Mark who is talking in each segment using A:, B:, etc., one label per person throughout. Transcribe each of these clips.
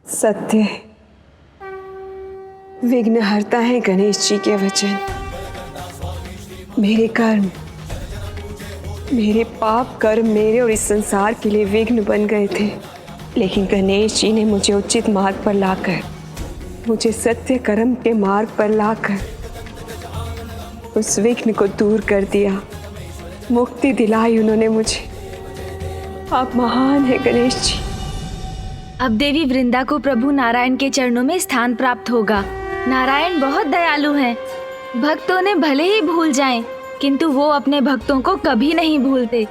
A: सत्य विघ्न हरता है गणेश जी के वचन। मेरे कर्म, मेरे पाप कर्म मेरे और इस संसार के लिए विघ्न बन गए थे, लेकिन गणेश जी ने मुझे उचित मार्ग पर लाकर, मुझे सत्य कर्म के मार्ग पर लाकर उस विघ्न को दूर कर दिया, मुक्ति दिलाई उन्होंने मुझे। आप महान है गणेश जी।
B: अब देवी वृंदा को प्रभु नारायण के चरणों में स्थान प्राप्त होगा। नारायण बहुत दयालु हैं। भक्तों ने भले ही भूल जाएं, किंतु वो अपने भक्तों को कभी नहीं भूलते।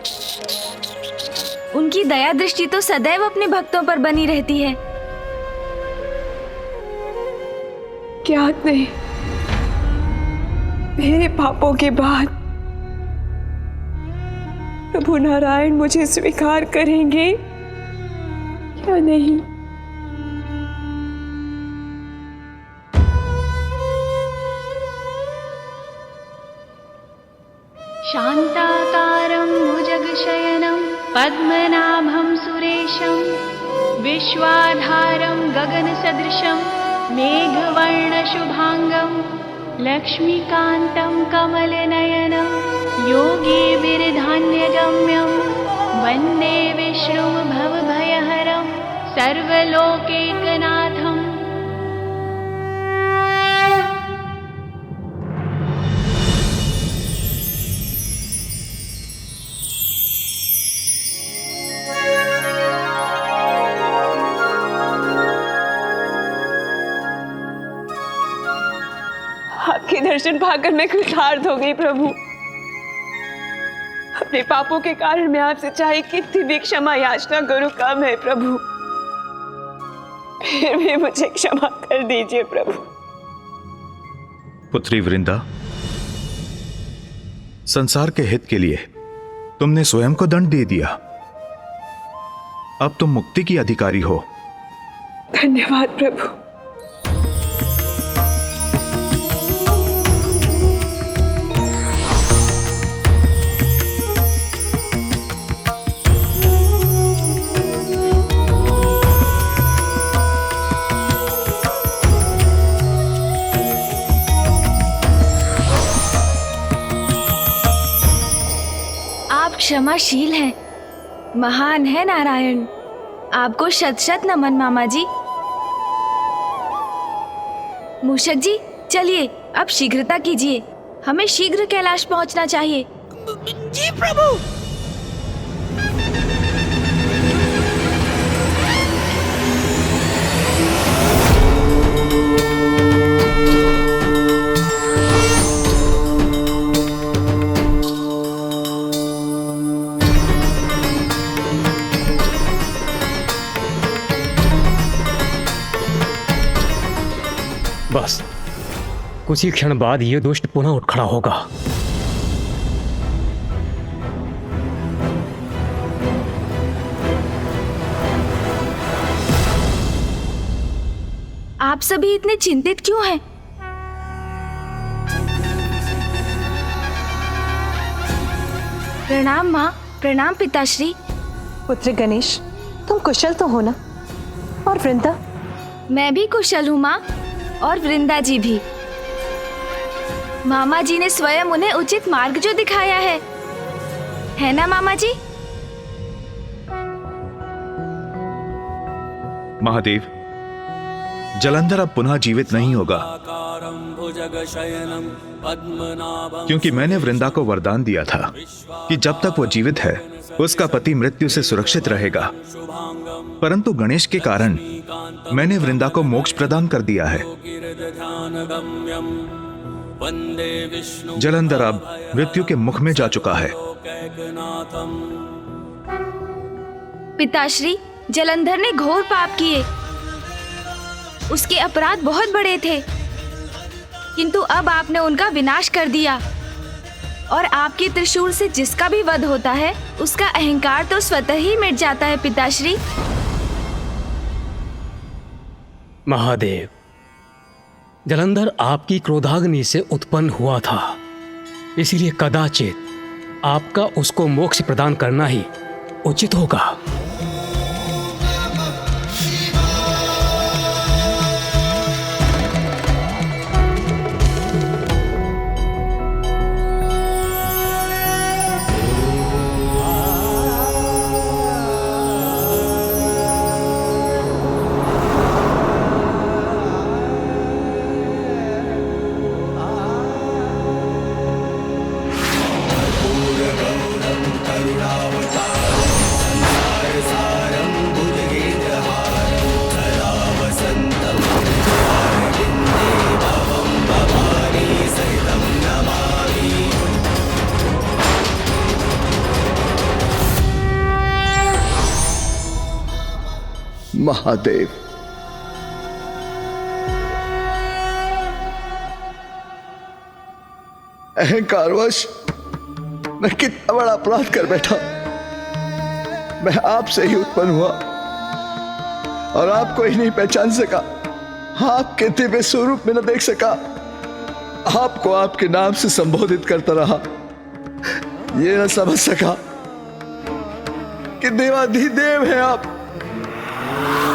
B: उनकी दया दृष्टि तो सदैव अपने भक्तों पर बनी रहती है।
A: ज्ञात नहीं मेरे पापों के बाद प्रभु नारायण मुझे स्वीकार करेंगे या नहीं।
C: शान्ताकारं भुजगशयनं पद्मनाभं सुरेशं विश्वाधारं गगनसदृशं मेघवर्णशुभांगं लक्ष्मीकान्तं कमलनयनं योगिभिर्धान्यगम्यं वन्दे विष्णुं भवभयहरं सर्वलोकैकनाथम्।
A: आपके दर्शन पाकर मैं कृतार्थ हो गई प्रभु। अपने पापों के कारण मैं आपसे चाहे कितनी भी क्षमा याचना करूं कम है प्रभु, फिर भी मुझे क्षमा कर दीजिए प्रभु।
D: पुत्री वृंदा, संसार के हित के लिए तुमने स्वयं को दंड दे दिया। अब तुम मुक्ति की अधिकारी हो।
A: धन्यवाद प्रभु।
B: क्षमाशील है, महान है नारायण। आपको शत शत नमन मामा जी। मूषक जी चलिए अब शीघ्रता कीजिए, हमें शीघ्र कैलाश पहुंचना चाहिए।
E: जी प्रभु।
F: बस कुछ ही क्षण बाद ये दुष्ट पुनः उठ खड़ा होगा।
B: आप सभी इतने चिंतित क्यों हैं? प्रणाम माँ, प्रणाम पिताश्री।
G: पुत्र गणेश, तुम कुशल तो हो ना? और वृंदा?
B: मैं भी कुशल हूँ माँ, और वृंदा जी भी। मामा जी ने स्वयं उन्हें उचित मार्ग जो दिखाया है ना मामा जी?
D: महादेव, जलंधर अब पुनः जीवित नहीं होगा, क्योंकि मैंने वृंदा को वरदान दिया था कि जब तक वो जीवित है उसका पति मृत्यु से सुरक्षित रहेगा। परंतु गणेश के कारण मैंने वृंदा को मोक्ष प्रदान कर दिया है। जलंधर अब मृत्यु के मुख में जा चुका है।
B: पिताश्री, जलंधर ने घोर पाप किए। उसके अपराध बहुत बड़े थे, किंतु अब आपने उनका विनाश कर दिया। और आपके त्रिशूल से जिसका भी वध होता है उसका अहंकार तो स्वतः ही मिट जाता है पिताश्री।
F: महादेव, जलंधर आपकी क्रोधाग्नि से उत्पन्न हुआ था, इसीलिए कदाचित आपका उसको मोक्ष प्रदान करना ही उचित होगा।
E: महादेव, अहंकारवश मैं कितना बड़ा अपराध कर बैठा। मैं आपसे ही उत्पन्न हुआ और आपको ही नहीं पहचान सका, आपके दिव्य स्वरूप में न देख सका, आपको आपके नाम से संबोधित करता रहा। ये न समझ सका कि देवाधिदेव है आप,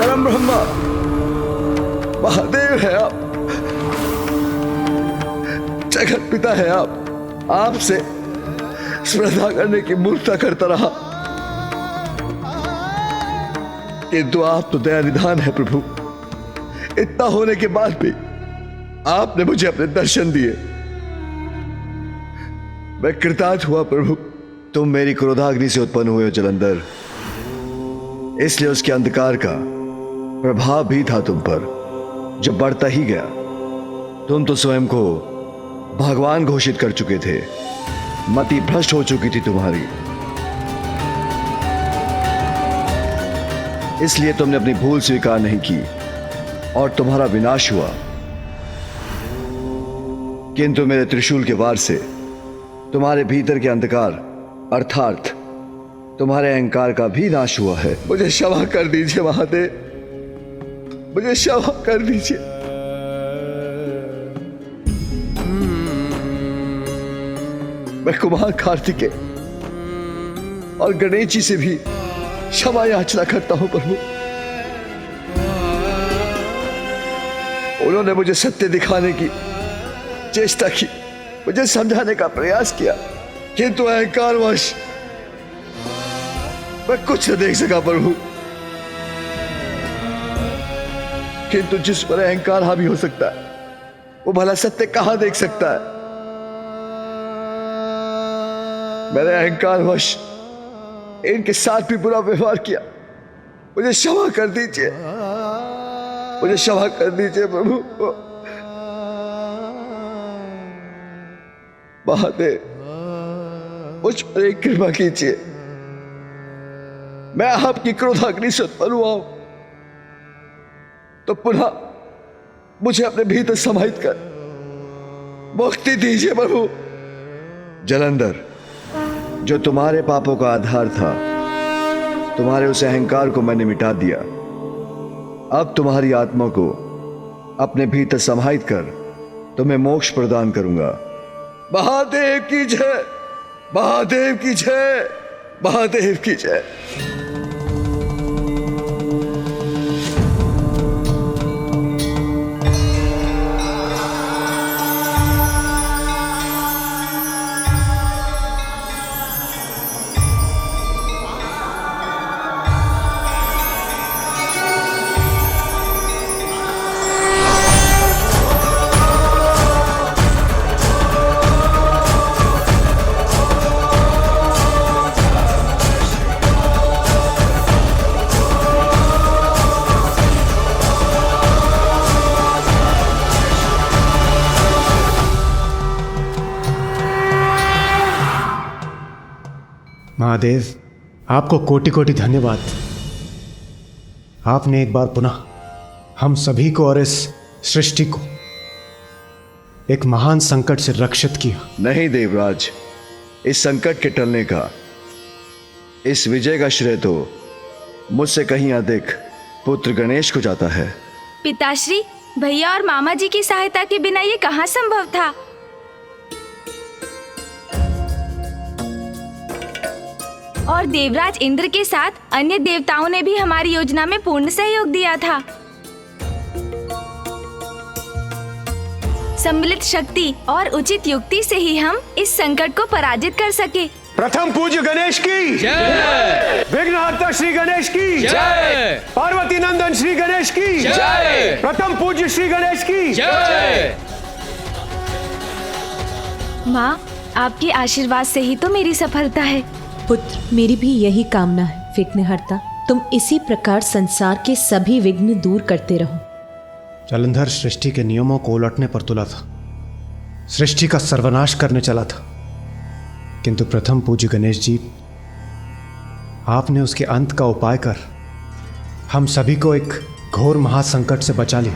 E: परम ब्रह्मा महादेव है आप, जगत पिता है आप। आपसे स्पर्धा करने की मूर्खता करता रहा, किंतु आप तो दया निधान है प्रभु। इतना होने के बाद भी आपने मुझे अपने दर्शन दिए, मैं कृतार्थ हुआ प्रभु। तुम मेरी क्रोधाग्नि से उत्पन्न हुए हो जलंधर, इसलिए उसके अंधकार का प्रभाव भी था तुम पर, जो बढ़ता ही गया। तुम तो स्वयं को भगवान घोषित कर चुके थे, मति भ्रष्ट हो चुकी थी तुम्हारी, इसलिए तुमने अपनी भूल स्वीकार नहीं की और तुम्हारा विनाश हुआ। किंतु मेरे त्रिशूल के वार से तुम्हारे भीतर के अंधकार अर्थात तुम्हारे अहंकार का भी नाश हुआ है। मुझे क्षमा कर दीजिए महादेव, मुझे क्षमा कर दीजिए। मैं कुमार कार्तिकेय और गणेश जी से भी क्षमा याचना करता हूं प्रभु। उन्होंने मुझे सत्य दिखाने की चेष्टा की, मुझे समझाने का प्रयास किया, किंतु अहंकारवश मैं कुछ न देख सका प्रभु। किंतु जिस पर अहंकार हावी हो सकता है, वो भला सत्य कहां देख सकता है। मैंने अहंकारवश इनके साथ भी बुरा व्यवहार किया, मुझे क्षमा कर दीजिए, मुझे क्षमा कर दीजिए प्रभु। महादेव, मुझ पर एक कृपा कीजिए, मैं आपकी क्रोधाग्नि से उत्पन्न हुआ हूं, तो पुनः मुझे अपने भीतर समाहित कर मुक्ति दीजिए प्रभु। जलंधर, जो तुम्हारे पापों का आधार था, तुम्हारे उस अहंकार को मैंने मिटा दिया। अब तुम्हारी आत्मा को अपने भीतर समाहित कर तुम्हें मोक्ष प्रदान करूंगा। महादेव की जय, महादेव की जय, महादेव की जय।
H: महादेव, आपको कोटि कोटि धन्यवाद। आपने एक बार पुनः हम सभी को और इस सृष्टि को एक महान संकट से रक्षित किया।
E: नहीं देवराज, इस संकट के टलने का, इस विजय का श्रेय तो मुझसे कहीं अधिक पुत्र गणेश को जाता है।
B: पिताश्री, भैया और मामा जी की सहायता के बिना ये कहाँ संभव था। और देवराज इंद्र के साथ अन्य देवताओं ने भी हमारी योजना में पूर्ण सहयोग दिया था। सम्मिलित शक्ति और उचित युक्ति से ही हम इस संकट को पराजित कर सके।
H: प्रथम पूज्य गणेश की जय, विघ्नहर्ता श्री गणेश की जय, पार्वती नंदन श्री गणेश की जय, प्रथम पूज्य श्री गणेश की जय।
B: माँ, आपके आशीर्वाद से ही तो मेरी सफलता है।
I: पुत्र, मेरी भी यही कामना है। विघ्नहर्ता, तुम इसी प्रकार संसार के सभी विघ्न दूर करते रहो।
H: जलंधर सृष्टि के नियमों को उलटने पर तुला था, सृष्टि का सर्वनाश करने चला था, किंतु प्रथम पूज्य गणेश जी, आपने उसके अंत का उपाय कर
J: हम सभी को एक घोर महासंकट से बचा ले।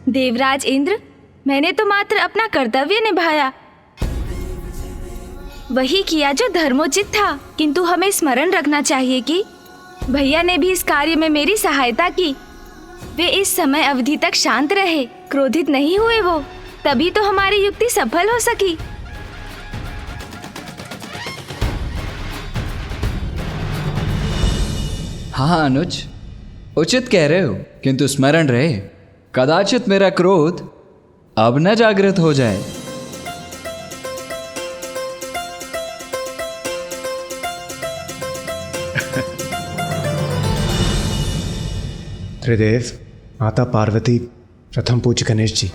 B: देवराज इंद्र, मैंने तो मात्र अपना कर्तव्य निभाया, वही किया जो धर्मोचित था। किंतु हमें स्मरण रखना चाहिए कि भैया ने भी इस कार्य में मेरी सहायता की। वे इस समय अवधि तक शांत रहे, क्रोधित नहीं हुए वो, तभी तो हमारी युक्ति सफल हो सकी।
K: हाँ अनुज, उचित कह रहे हो, किंतु स्मरण रहे कदाचित मेरा क्रोध अब न जागृत हो जाए।
J: त्रिदेव, माता पार्वती, प्रथम पूज्य गणेश जी,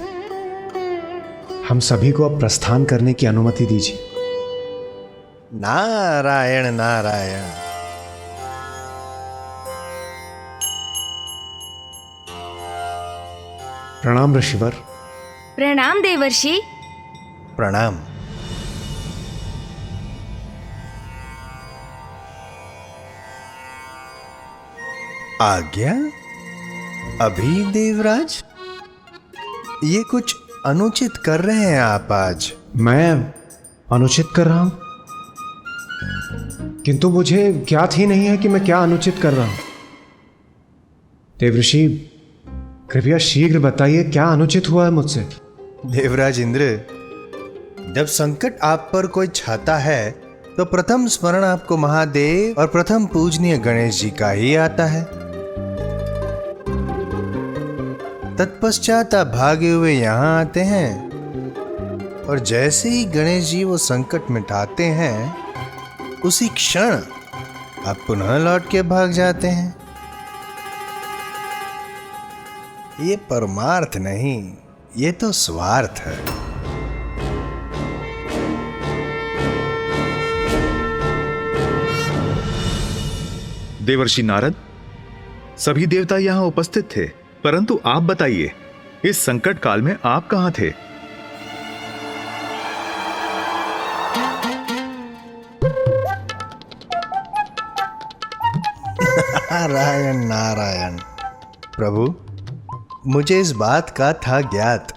J: हम सभी को अब प्रस्थान करने की अनुमति दीजिए।
L: नारायण नारायण।
J: प्रणाम ऋषिवर।
B: प्रणाम देवर्षि।
L: प्रणाम। आज्ञा? अभी देवराज, ये कुछ अनुचित कर रहे हैं आप आज।
J: मैं अनुचित कर रहा हूं? किंतु मुझे ज्ञात ही नहीं है कि मैं क्या अनुचित कर रहा हूं। देवऋषि, कृपया शीघ्र बताइए क्या अनुचित हुआ है मुझसे।
L: देवराज इंद्र, जब संकट आप पर कोई छाता है तो प्रथम स्मरण आपको महादेव और प्रथम पूजनीय गणेश जी का ही आता है। तत्पश्चात आप भागे हुए यहाँ आते हैं और जैसे ही गणेश जी वो संकट मिटाते हैं उसी क्षण आप पुनः लौट के भाग जाते हैं। ये परमार्थ नहीं, ये तो स्वार्थ है।
D: देवर्षि नारद, सभी देवता यहाँ उपस्थित थे, परंतु आप बताइए, इस संकट काल में आप कहां थे?
L: नारायण नारायण। प्रभु, मुझे इस बात का था ज्ञात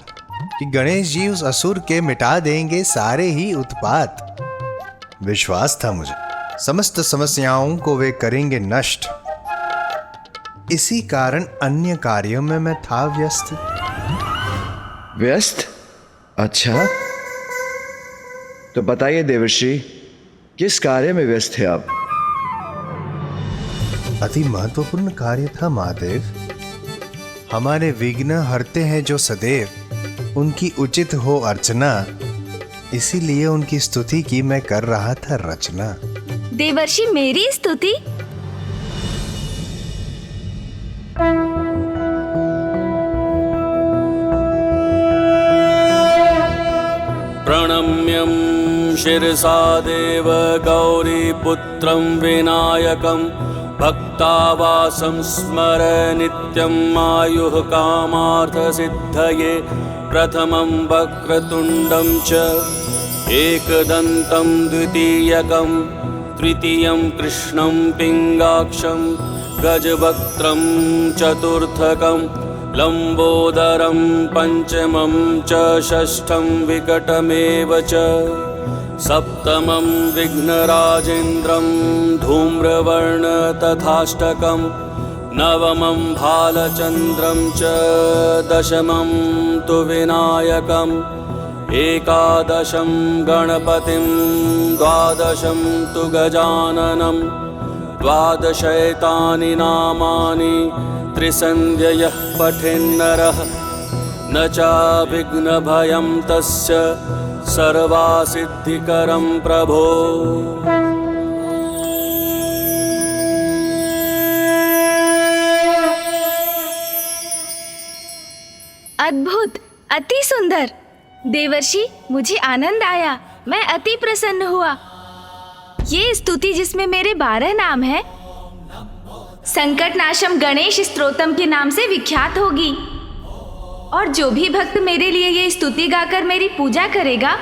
L: कि गणेश जी उस असुर के मिटा देंगे सारे ही उत्पात। विश्वास था मुझे, समस्त समस्याओं को वे करेंगे नष्ट। इसी कारण अन्य कार्यों में मैं था व्यस्त।
E: व्यस्त? अच्छा, तो बताइए देवर्षि, किस कार्य में व्यस्त थे आप?
L: अति महत्वपूर्ण कार्य था महादेव। हमारे विघ्न हरते हैं जो सदैव, उनकी उचित हो अर्चना, इसीलिए उनकी स्तुति की मैं कर रहा था रचना।
B: देवर्षि, मेरी स्तुति?
M: प्रणम्यं शिरसा देव गौरीपुत्रं विनायकं भक्तावासं स्मर नित्यम् आयुः कामार्थसिद्धये। प्रथमं वक्रतुण्डं च एकदन्तं द्वितीयकं तृतीयं कृष्णं पिङ्गाक्षं गजवक्त्रं चतुर्थकं लंबोदरं पंचमं च षष्ठं विकटमेव च सप्तमं विघ्नराजेन्द्रं धूम्रवर्ण तथाष्टकं नवमं भालचन्द्रं च दशमं तु विनायकम् एकादशं गणपतिं द्वादशं तु गजाननं द्वादशैतानि नामानि त्रिसन्ध्ययः पठेन्नरः न चाविघ्नभयं तस्य सर्वासिद्धिकरं प्रभो।
B: अद्भुत, अति सुंदर। देवर्षि, मुझे आनंद आया, मैं अति प्रसन्न हुआ। ये स्तुति जिसमें मेरे 12 नाम हैं, संकटनाशम गणेश स्तोत्रम के नाम से विख्यात होगी। और जो भी भक्त मेरे लिए ये स्तुति गाकर मेरी पूजा करेगा,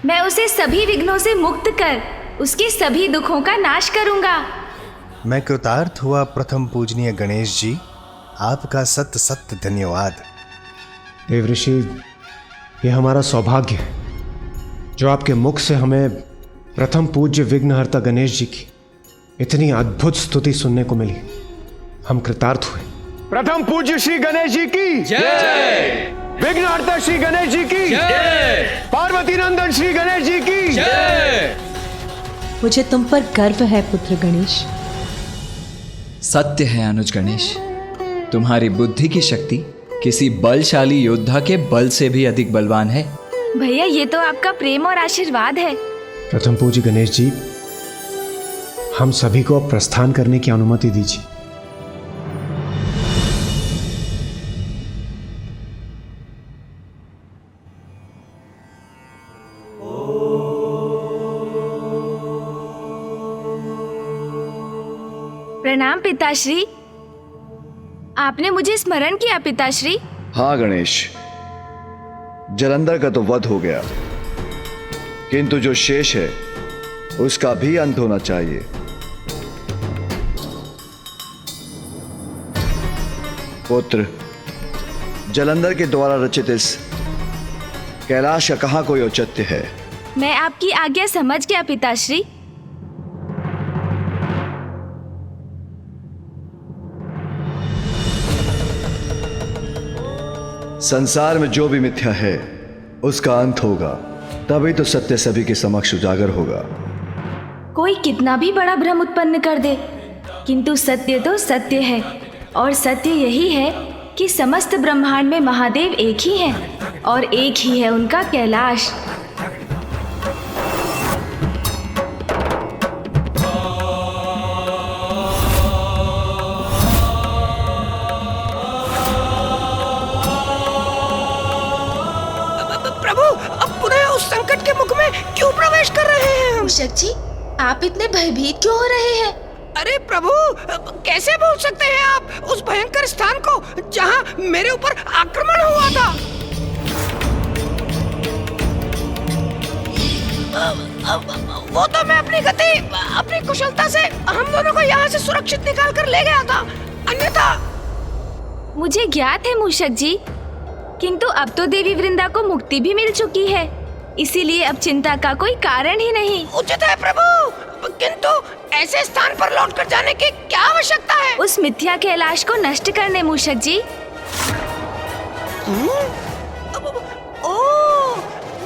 B: मैं उसे सभी विघ्नों से मुक्त कर उसके सभी दुखों का नाश करूंगा।
L: मैं कृतार्थ हुआ प्रथम पूजनीय गणेश जी। आपका सत्य सत्य धन्यवाद।
J: देवऋषि, ये हमारा सौभाग्य है जो आपके मुख से हमें प्रथम पूज्य विघ्नहर्ता गणेश जी की इतनी अद्भुत स्तुति सुनने को मिली। हम कृतार्थ हुए।
H: प्रथम पूज्य श्री गणेश जी की जय, विघ्नहर्ता श्री गणेश जी की जय, पार्वती नंदन श्री गणेश जी की जय।
I: मुझे तुम पर गर्व है पुत्र गणेश।
K: सत्य है अनुज गणेश, तुम्हारी बुद्धि की शक्ति किसी बलशाली योद्धा के बल से भी अधिक बलवान है।
B: भैया ये तो आपका प्रेम और आशीर्वाद है।
J: प्रथम पूज्य गणेश जी, हम सभी को अब प्रस्थान करने की अनुमति दीजिए।
B: प्रणाम पिताश्री। आपने मुझे स्मरण किया पिताश्री।
E: हाँ गणेश, जलंधर का तो वध हो गया, किंतु जो शेष है उसका भी अंत होना चाहिए। पुत्र, जलंधर के द्वारा रचित इस कैलाश का कहां कोई औचित्य है?
B: मैं आपकी आज्ञा समझ गया पिताश्री।
E: संसार में जो भी मिथ्या है उसका अंत होगा, तभी तो सत्य सभी के समक्ष उजागर होगा।
B: कोई कितना भी बड़ा भ्रम उत्पन्न कर दे, किंतु सत्य तो सत्य है, और सत्य यही है कि समस्त ब्रह्मांड में महादेव एक ही हैं और एक ही है उनका कैलाश।
A: क्यों प्रवेश कर रहे हैं?
B: मूषक जी, आप इतने भयभीत क्यों हो रहे हैं?
A: अरे प्रभु, कैसे भूल सकते हैं आप उस भयंकर स्थान को जहां मेरे ऊपर आक्रमण हुआ था? वो तो मैं अपनी गति, अपनी कुशलता से हम दोनों को यहाँ से सुरक्षित निकाल कर ले गया था, अन्यथा।
B: मुझे ज्ञात है मूषक जी, किंतु अब तो देवी वृंदा को मुक्ति भी मिल चुकी है, इसीलिए अब चिंता का कोई कारण ही नहीं।
A: उचित है प्रभु, किंतु ऐसे स्थान पर लौट कर जाने की क्या आवश्यकता है?
B: उस मिथ्या कैलाश को नष्ट करने मूषक जी।
A: ओ,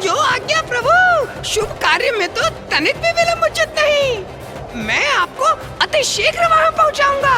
A: जो आज्ञा प्रभु। शुभ कार्य में तो तनिक भी विलंब उचित नहीं। मैं आपको अति शीघ्र वहाँ पहुँचाऊंगा।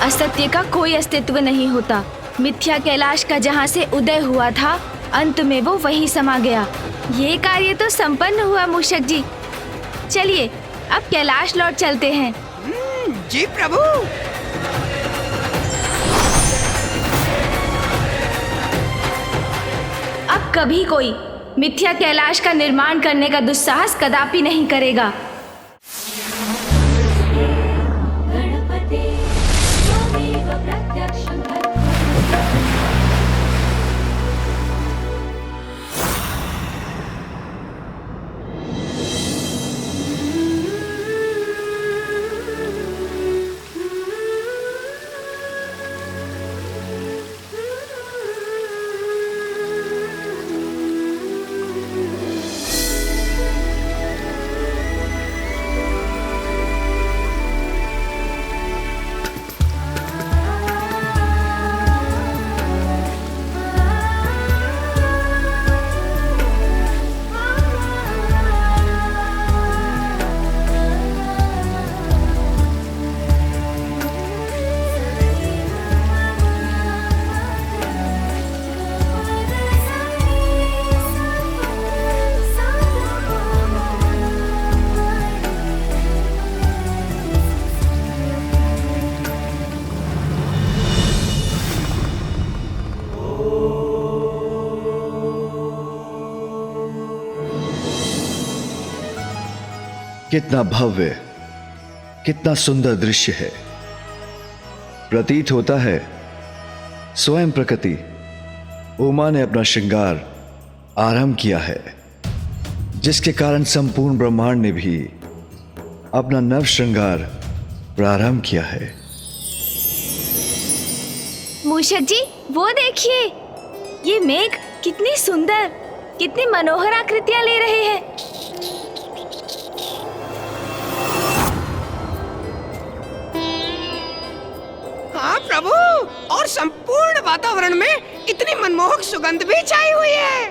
B: असत्य का कोई अस्तित्व नहीं होता। मिथ्या कैलाश का जहाँ से उदय हुआ था, अंत में वो वहीं समा गया। ये कार्य तो संपन्न हुआ मूषक जी। चलिए अब कैलाश लौट चलते हैं।
A: जी प्रभु।
B: अब कभी कोई मिथ्या कैलाश का निर्माण करने का दुस्साहस कदापि नहीं करेगा।
E: कितना भव्य, कितना सुंदर दृश्य है। प्रतीत होता है स्वयं प्रकृति उमा ने अपना श्रृंगार आरंभ किया है, जिसके कारण संपूर्ण ब्रह्मांड ने भी अपना नव श्रृंगार प्रारंभ किया है।
B: मूषक जी, वो देखिए, ये मेघ कितनी सुंदर, कितनी मनोहर आकृतियां ले रहे हैं।
N: हाँ प्रभु, और संपूर्ण वातावरण में इतनी मनमोहक सुगंध भी छाई हुई है।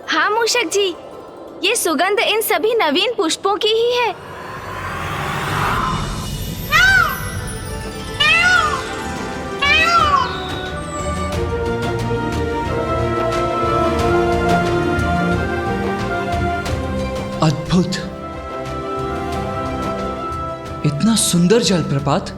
B: हाँ मूषक जी, ये सुगंध इन सभी नवीन पुष्पों की ही है।
K: अद्भुत, इतना सुंदर जलप्रपात।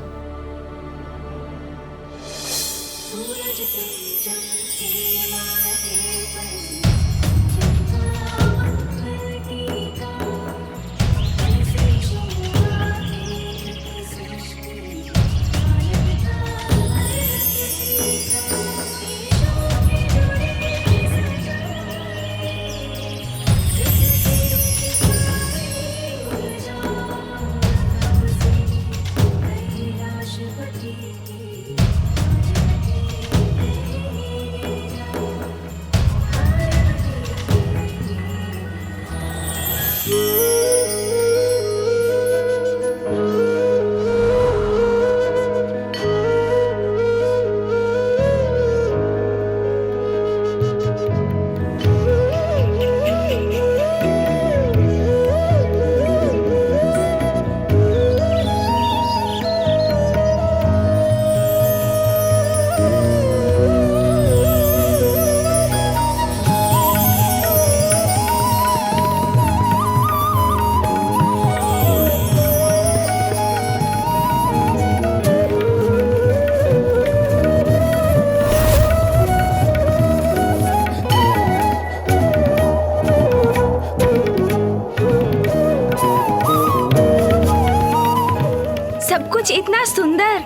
B: कुछ इतना सुंदर,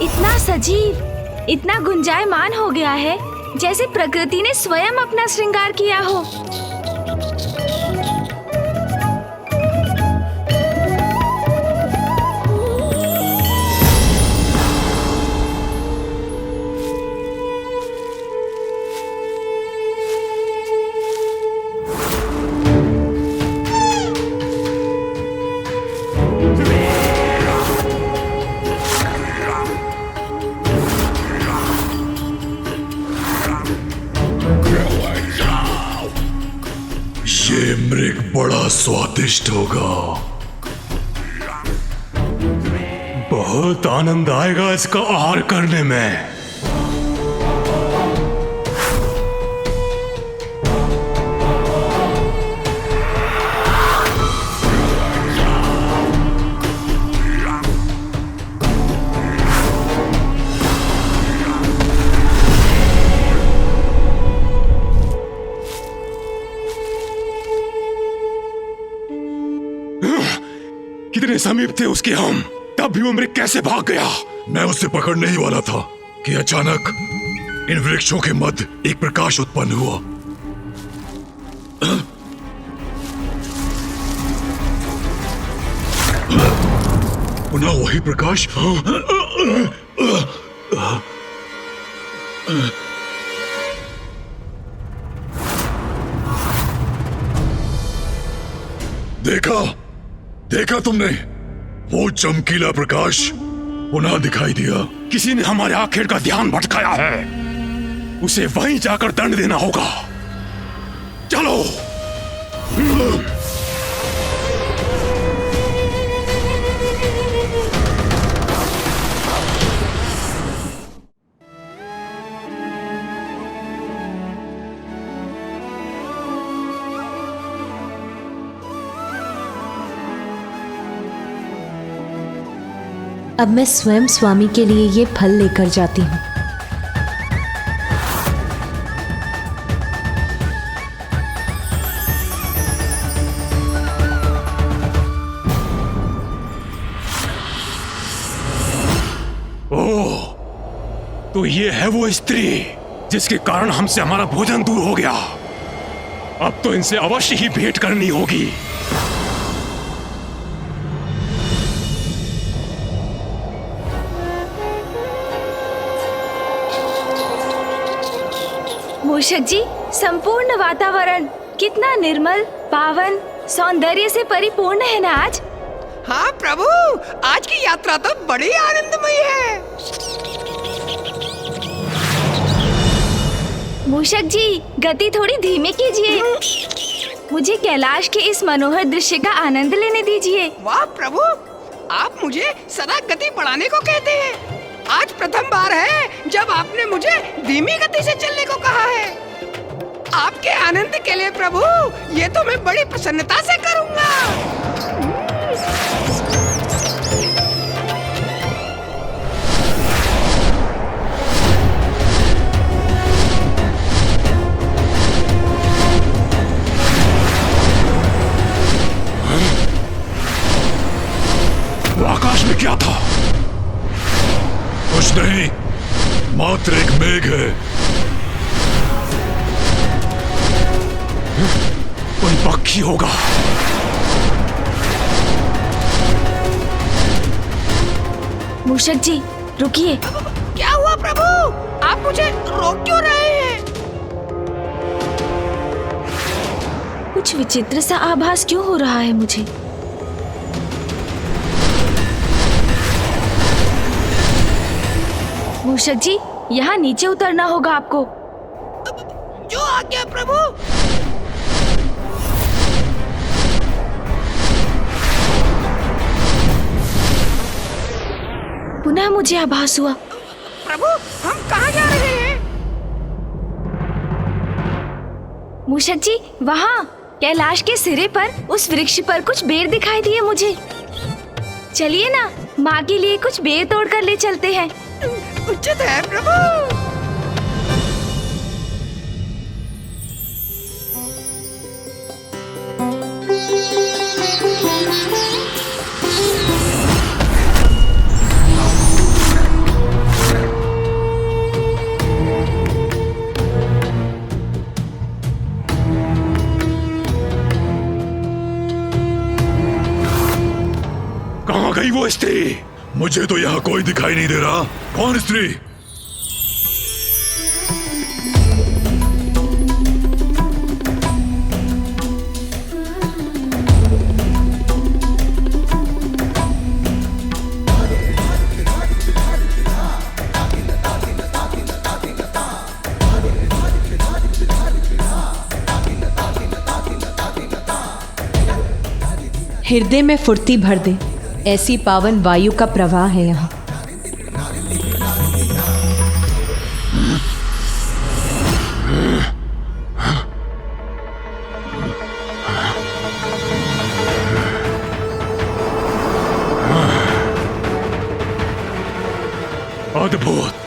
B: इतना सजीव, इतना गुंजायमान हो गया है, जैसे प्रकृति ने स्वयं अपना श्रृंगार किया हो।
O: ये मृग बड़ा स्वादिष्ट होगा। बहुत आनंद आएगा इसका आहार करने में। कितने समीप थे उसके हम, तब भी वो मृग कैसे भाग गया? मैं उसे पकड़ने ही वाला था कि अचानक इन वृक्षों के मध्य एक प्रकाश उत्पन्न हुआ। पुनः वही प्रकाश। देखा तुमने? वो चमकीला प्रकाश पुनः दिखाई दिया। किसी ने हमारे आखिर का ध्यान भटकाया है। उसे वहीं जाकर दंड देना होगा। चलो।
I: अब मैं स्वयं स्वामी के लिए ये फल लेकर जाती हूँ।
O: तो ये है वो स्त्री जिसके कारण हमसे हमारा भोजन दूर हो गया। अब तो इनसे अवश्य ही भेंट करनी होगी।
B: मूषक जी, संपूर्ण वातावरण कितना निर्मल, पावन, सौंदर्य से परिपूर्ण है ना आज।
N: हाँ प्रभु, आज की यात्रा तो बड़ी आनंदमयी है।
B: मूषक जी, गति थोड़ी धीमी कीजिए। मुझे कैलाश के इस मनोहर दृश्य का आनंद लेने दीजिए।
N: वाह प्रभु, आप मुझे सदा गति बढ़ाने को कहते हैं। आज प्रथम बार है जब आपने मुझे धीमी गति से चलने को कहा है। आपके आनंद के लिए प्रभु, ये तो मैं बड़ी प्रसन्नता से करूंगा।
O: वो आकाश में क्या था? कुछ नहीं, मात्र एक मेघ है। कोई पक्षी होगा।
B: मूषक जी, रुकिए।
N: क्या हुआ प्रभु? आप मुझे रोक क्यों रहे हैं?
B: कुछ विचित्र सा आभास क्यों हो रहा है मुझे? मूषक जी, यहाँ नीचे उतरना होगा आपको।
N: जो आज्ञा प्रभु।
B: पुनः मुझे आभास हुआ।
N: प्रभु, हम कहाँ जा रहे हैं?
B: मूषक जी, वहाँ कैलाश के सिरे पर उस वृक्ष पर कुछ बेर दिखाई दिए मुझे। चलिए ना, माँ के लिए कुछ बेर तोड़ कर ले चलते हैं।
N: उचित है प्रभु।
O: कहाँ गई वो स्त्री? मुझे तो यहाँ कोई दिखाई नहीं दे रहा। कौन स्त्री?
I: हृदय में फुर्ती भर दे, ऐसी पावन वायु का प्रवाह है यहाँ।
O: अद्भुत।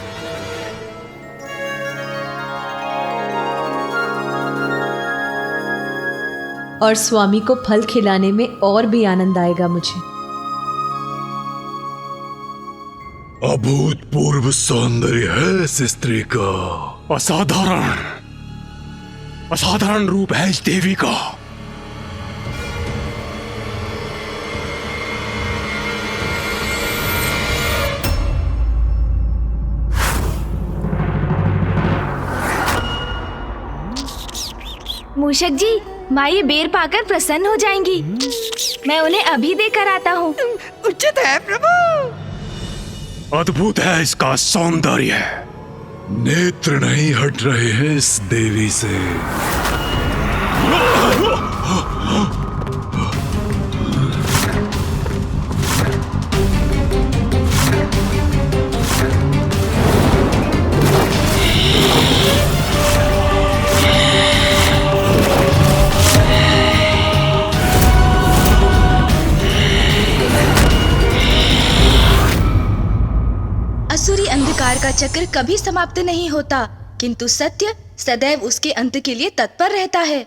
I: और स्वामी को फल खिलाने में और भी आनंद आएगा मुझे।
O: अभूतपूर्व सौंदर्य है इस स्त्री का। असाधारण असाधारण रूप है इस देवी का।
B: मूषक जी, माँ ये बेर पाकर प्रसन्न हो जाएंगी। मैं उन्हें अभी देकर आता हूँ।
N: उचित है प्रभु।
O: अद्भुत है इसका सौंदर्य। नेत्र नहीं हट रहे हैं इस देवी से।
B: असुरी अंधकार का चक्र कभी समाप्त नहीं होता, किंतु सत्य सदैव उसके अंत के लिए तत्पर रहता है।